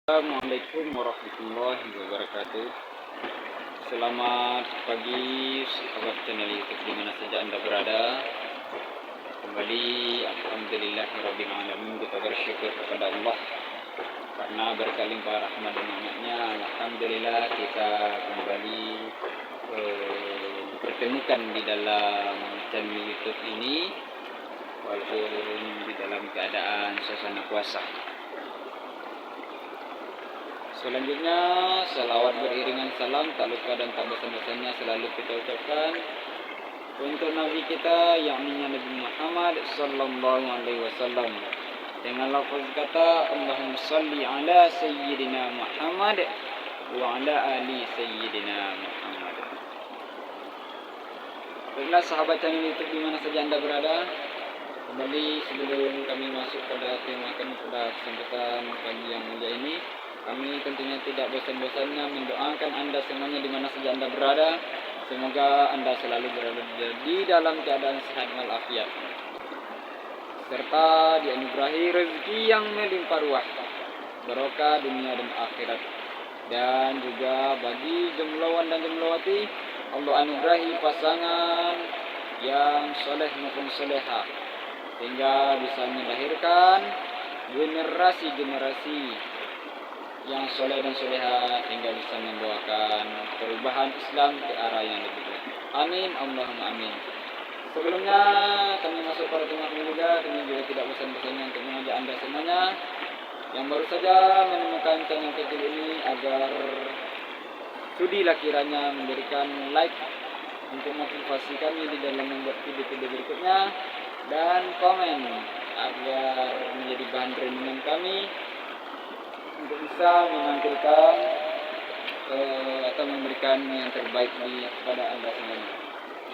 Assalamualaikum warahmatullahi wabarakatuh. Selamat pagi sahabat channel YouTube di mana saja Anda berada. Kembali alhamdulillahirabbil alamin, kita bersyukur kepada Allah karena berkat limpah rahmat dan nikmat-Nya. Alhamdulillah kita kembali dipertemukan di dalam channel YouTube ini walaupun di dalam keadaan suasana puasa. Selanjutnya, salawat beriringan salam tak lupa dan tak bosan-bosannya selalu kita ucapkan untuk Nabi kita, yakni Nabi Muhammad sallallahu alaihi wasallam, dengan lafaz kata Allahumma salli ala sayyidina Muhammad wa ala ali sayyidina Muhammad. Baiklah sahabat channel YouTube di mana saja Anda berada, kembali sebelum kami masuk pada tema kami pada kesempatan pagi yang mulia ini, kami tentunya tidak bosan-bosannya mendoakan Anda semuanya di mana saja Anda berada. Semoga Anda selalu berada di dalam keadaan sehat walafiat, serta dianugerahi rezeki yang melimpah ruah, barokah dunia dan akhirat. Dan juga bagi jemlawan dan jemlawati, Allah anugerahi pasangan yang soleh maupun soleha, sehingga bisa melahirkan generasi-generasi yang soleh dan soleha, hingga bisa membawakan perubahan Islam ke arah yang lebih baik. Amin, Allahumma amin. Sebelumnya kami masuk pada tema ini juga, kami juga tidak bosan-bosannya untuk mengajak Anda semuanya yang baru saja menemukan channel kecil ini agar sudilah kiranya memberikan like untuk motivasi kami di dalam membuat video-video berikutnya, dan komen agar menjadi bahan renungan kami untuk bisa menampilkan atau memberikan yang terbaik kepada Anda semuanya.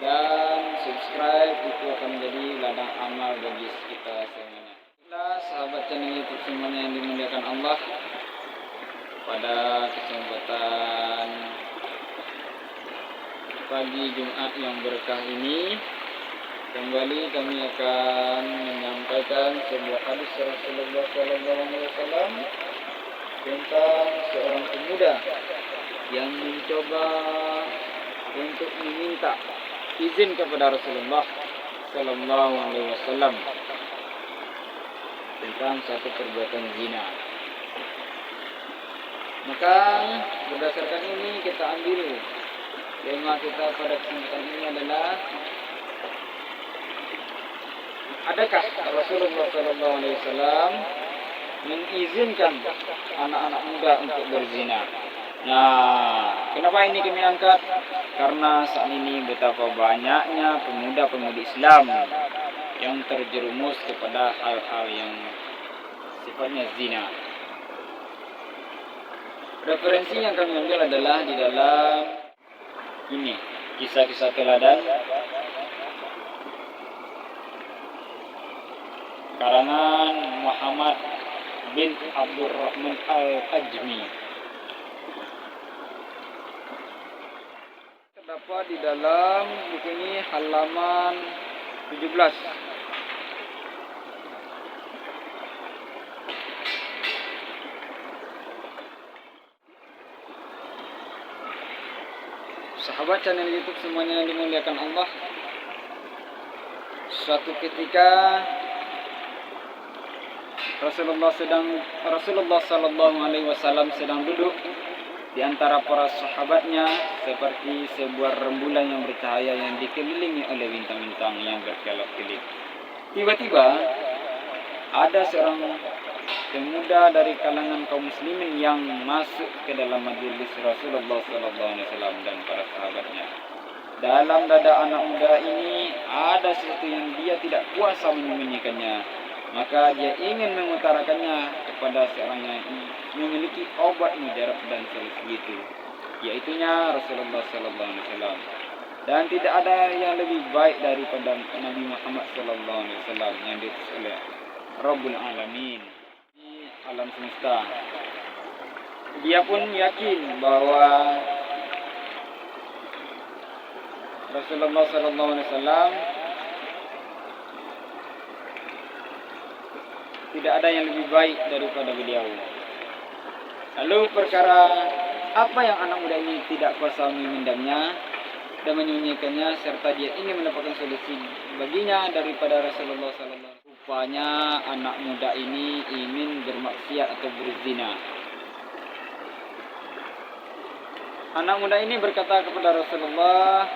Dan subscribe itu akan menjadi ladang amal bagi kita semuanya. Nah, sahabat channel YouTube semuanya yang dimuliakan Allah, pada kesempatan pagi Jumat yang berkah ini, kembali kami akan menyampaikan sebuah hadis Rasulullah SAW tentang seorang pemuda yang mencoba untuk meminta izin kepada Rasulullah Sallallahu Alaihi Wasallam tentang satu perbuatan zina. Maka berdasarkan ini kita ambil tema kita pada kesempatan ini adalah, adakah Rasulullah Sallallahu Alaihi Wasallam mengizinkan anak-anak muda untuk berzina? Nah, kenapa ini kami angkat? Karena saat ini betapa banyaknya pemuda-pemudi Islam yang terjerumus kepada hal-hal yang sifatnya zina. Referensi yang kami ambil adalah di dalam ini, kisah-kisah teladan karangan Muhammad bin Abdurrahman Al-Ajmi. Terdapat di dalam buku ini halaman 17. Sahabat channel YouTube semuanya yang dimuliakan Allah, suatu ketika Rasulullah Sallallahu Alaihi Wasallam sedang duduk di antara para sahabatnya seperti sebuah rembulan yang bercahaya yang dikelilingi oleh bintang-bintang yang berkelap-kelip. Tiba-tiba ada seorang pemuda dari kalangan kaum muslimin yang masuk ke dalam majelis Rasulullah Sallallahu Alaihi Wasallam dan para sahabatnya. Dalam dada anak muda ini ada sesuatu yang dia tidak kuasa menyembunyikannya. Maka dia ingin mengutarakannya kepada seorang yang memiliki obat mujarab dan solusi itu, yaitunya Rasulullah Sallallahu Alaihi Wasallam. Dan tidak ada yang lebih baik daripada Nabi Muhammad Sallallahu Alaihi Wasallam yang diutus oleh Rabbul Alamin di alam semesta. Dia pun yakin bahwa Rasulullah Sallallahu Alaihi Wasallam tidak ada yang lebih baik daripada beliau. Lalu perkara apa yang anak muda ini tidak kuasa memendamnya dan menyembunyikannya, serta dia ingin mendapatkan solusi baginya daripada Rasulullah SAW. Rupanya anak muda ini ingin bermaksiat atau berzina. Anak muda ini berkata kepada Rasulullah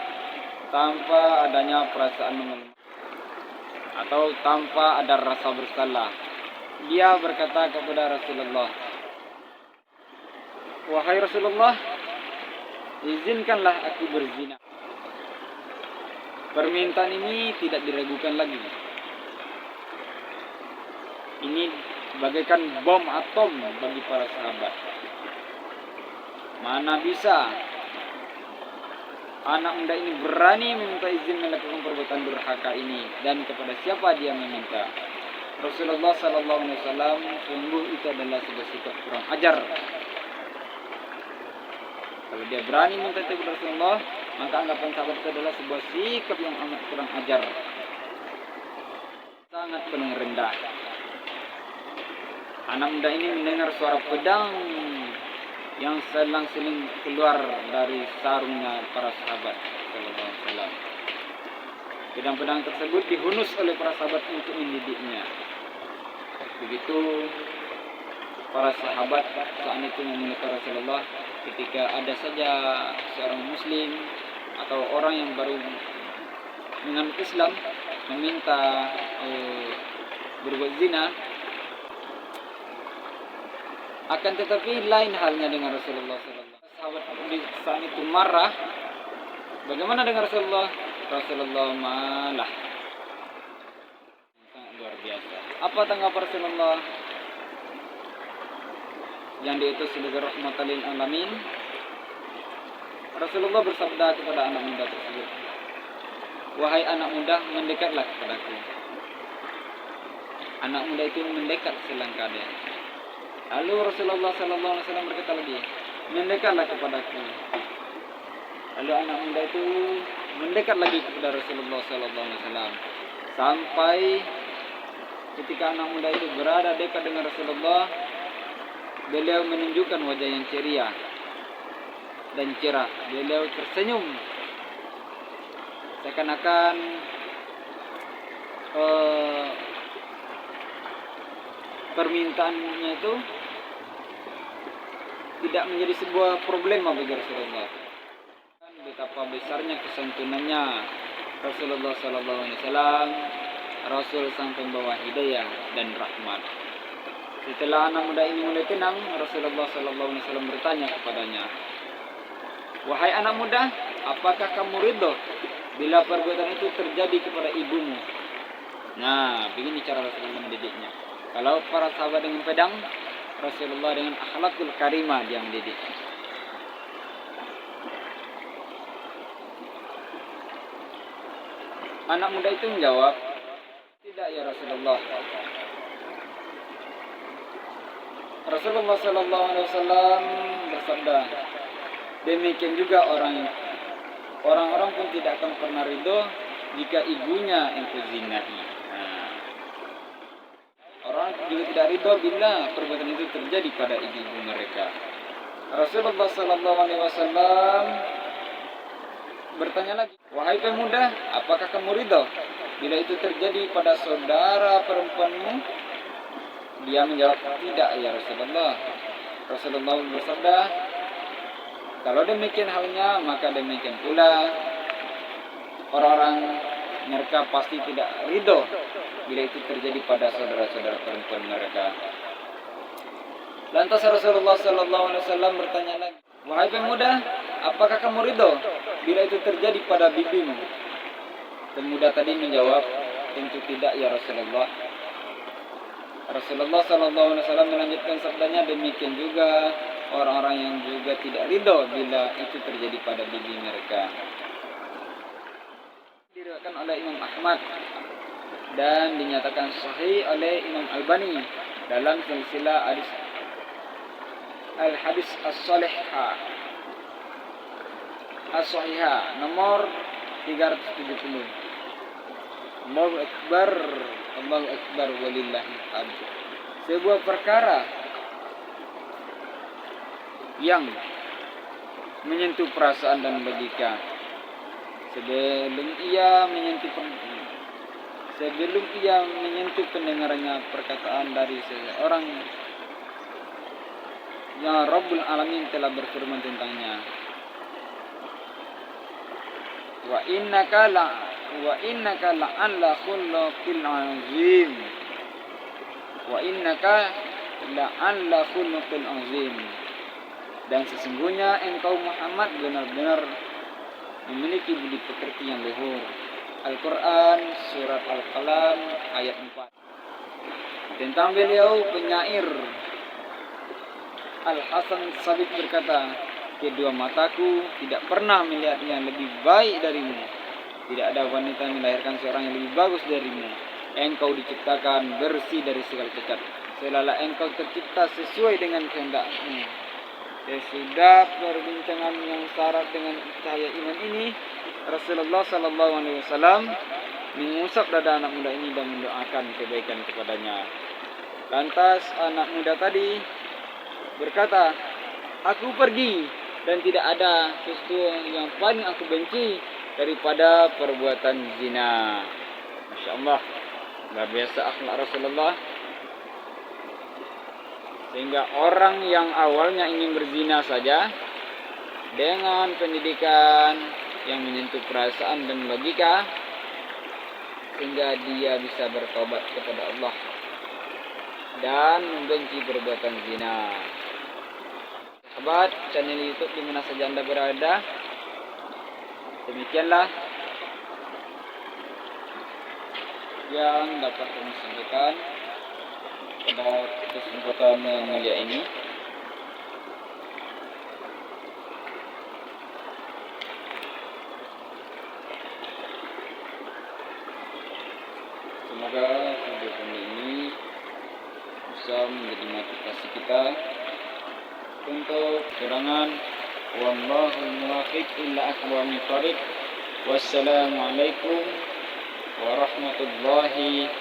tanpa adanya perasaan mengeluh atau tanpa ada rasa bersalah. Dia berkata kepada Rasulullah, "Wahai Rasulullah, izinkanlah aku berzina." Permintaan ini tidak diragukan lagi. Ini bagaikan bom atom bagi para sahabat. Mana bisa anak muda ini berani meminta izin melakukan perbuatan durhaka ini, dan kepada siapa dia meminta? Rasulullah SAW sungguh itu adalah sebuah sikap kurang ajar. Kalau dia berani minta itu kepada Rasulullah, maka anggapan sahabat itu adalah sebuah sikap yang amat kurang ajar, sangat penuh rendah. Anak muda ini mendengar suara pedang yang selang-seling keluar dari sarungnya para sahabat sallallahu alaihi wasallam. Pedang-pedang tersebut dihunus oleh para sahabat untuk mendidiknya. Begitu para sahabat saat itu meminta Rasulullah, ketika ada saja seorang muslim atau orang yang baru menganut Islam meminta berbuat zina, akan tetapi lain halnya dengan Rasulullah SAW. Sahabat di saat itu marah. Bagaimana dengan Rasulullah? Rasulullah malah sangat luar biasa. Apa tanggapan Rasulullah yang diutus sebagai rahmatan lil alamin? Rasulullah bersabda kepada anak muda tersebut, "Wahai anak muda, mendekatlah kepadaku." Anak muda itu mendekat selangkah dia. Lalu Rasulullah SAW berkata lagi, "Mendekatlah kepadaku." Lalu anak muda itu mendekat lagi kepada Rasulullah SAW, sampai ketika anak muda itu berada dekat dengan Rasulullah, beliau menunjukkan wajah yang ceria dan cerah. Beliau tersenyum, seakan-akan permintaannya itu tidak menjadi sebuah problema bagi Rasulullah. Betapa besarnya kesantunannya Rasulullah SAW, Rasul sang pembawa hidayah dan rahmat. Setelah anak muda ini mulai tenang, Rasulullah SAW bertanya kepadanya, "Wahai anak muda, apakah kamu ridho bila perbuatan itu terjadi kepada ibumu?" Nah, begini cara Rasulullah mendidiknya. Kalau para sahabat dengan pedang, Rasulullah dengan akhlakul karimah dia mendidik. Anak muda itu menjawab, "Tidak ya Rasulullah." Rasulullah SAW bersabda, "Demikian juga orang-orang pun tidak akan pernah ridho jika ibunya ente zinahi." Orang juga tidak ridho bila perbuatan itu terjadi pada ibu mereka. Rasulullah SAW bertanya lagi, "Wahai pemuda, apakah kamu ridho bila itu terjadi pada saudara perempuanmu?" Dia menjawab, "Tidak ya Rasulullah." Rasulullah bersabda, "Kalau demikian halnya, maka demikian pula orang-orang mereka pasti tidak ridho bila itu terjadi pada saudara-saudara perempuan mereka." Lantas Rasulullah SAW bertanya lagi, "Wahai pemuda, apakah kamu ridho bila itu terjadi pada bibimu?" Pemuda tadi menjawab, "Tentu tidak ya Rasulullah." Rasulullah SAW melanjutkan sabdanya, "Demikian juga orang-orang yang juga tidak ridho bila itu terjadi pada bibi mereka." Diriwayatkan oleh Imam Ahmad dan dinyatakan sahih oleh Imam Albani dalam silsilah al-hadis as-sahihah nomor 370. Allahu Akbar, Allahu Akbar walillahil hamd. Sebuah perkara yang menyentuh perasaan dan logika. Sebelum ia menyentuh pendengarannya perkataan dari seseorang yang Rabbul Alamin telah berfirman tentangnya. Wa innaka la'alla khuluqil azim. Wa innaka la'alla khuluqil azim. Dan sesungguhnya engkau Muhammad benar-benar memiliki budi pekerti yang luhur. Al-Quran surat Al-Qalam ayat 4. Tentang beliau penyair Al-Hasan Sabit berkata, kedua mataku tidak pernah melihat yang lebih baik darimu. Tidak ada wanita yang melahirkan seorang yang lebih bagus darimu. Engkau diciptakan bersih dari segala cacat. Selalah engkau tercipta sesuai dengan kehendakmu. Sesudah perbincangan yang syarat dengan cahaya iman ini, Rasulullah SAW mengusap dada anak muda ini dan mendoakan kebaikan kepadanya. Lantas anak muda tadi berkata, aku pergi dan tidak ada sesuatu yang paling aku benci daripada perbuatan zina. Masya Allah, luar biasa akhlak Rasulullah. Sehingga orang yang awalnya ingin berzina saja dengan pendidikan yang menyentuh perasaan dan logika, sehingga dia bisa bertobat kepada Allah dan membenci perbuatan zina. Sahabat channel YouTube di mana saja Anda berada, demikianlah yang dapat kami sampaikan pada kesempatan yang mulia ini. Semoga video ini bisa menjadi motivasi kita untuk gerangan. Wallahul muwaffiq ila aqwamit thoriq. Wassalamualaikum warahmatullahi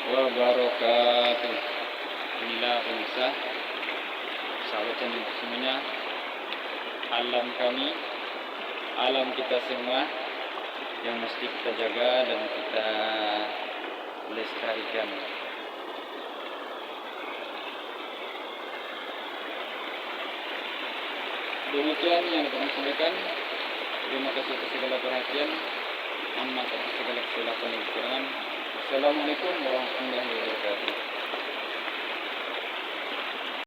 wabarakatuh. Inilah pemirsa, sahabat channel semuanya, alam kami, alam kita semua yang mesti kita jaga dan kita lestarikan. Demikian yang dapat kami sampaikan. Terima kasih atas segala perhatian. Mohon maaf atas segala kesilapan dan kekurangan. Assalamualaikum warahmatullahi wabarakatuh.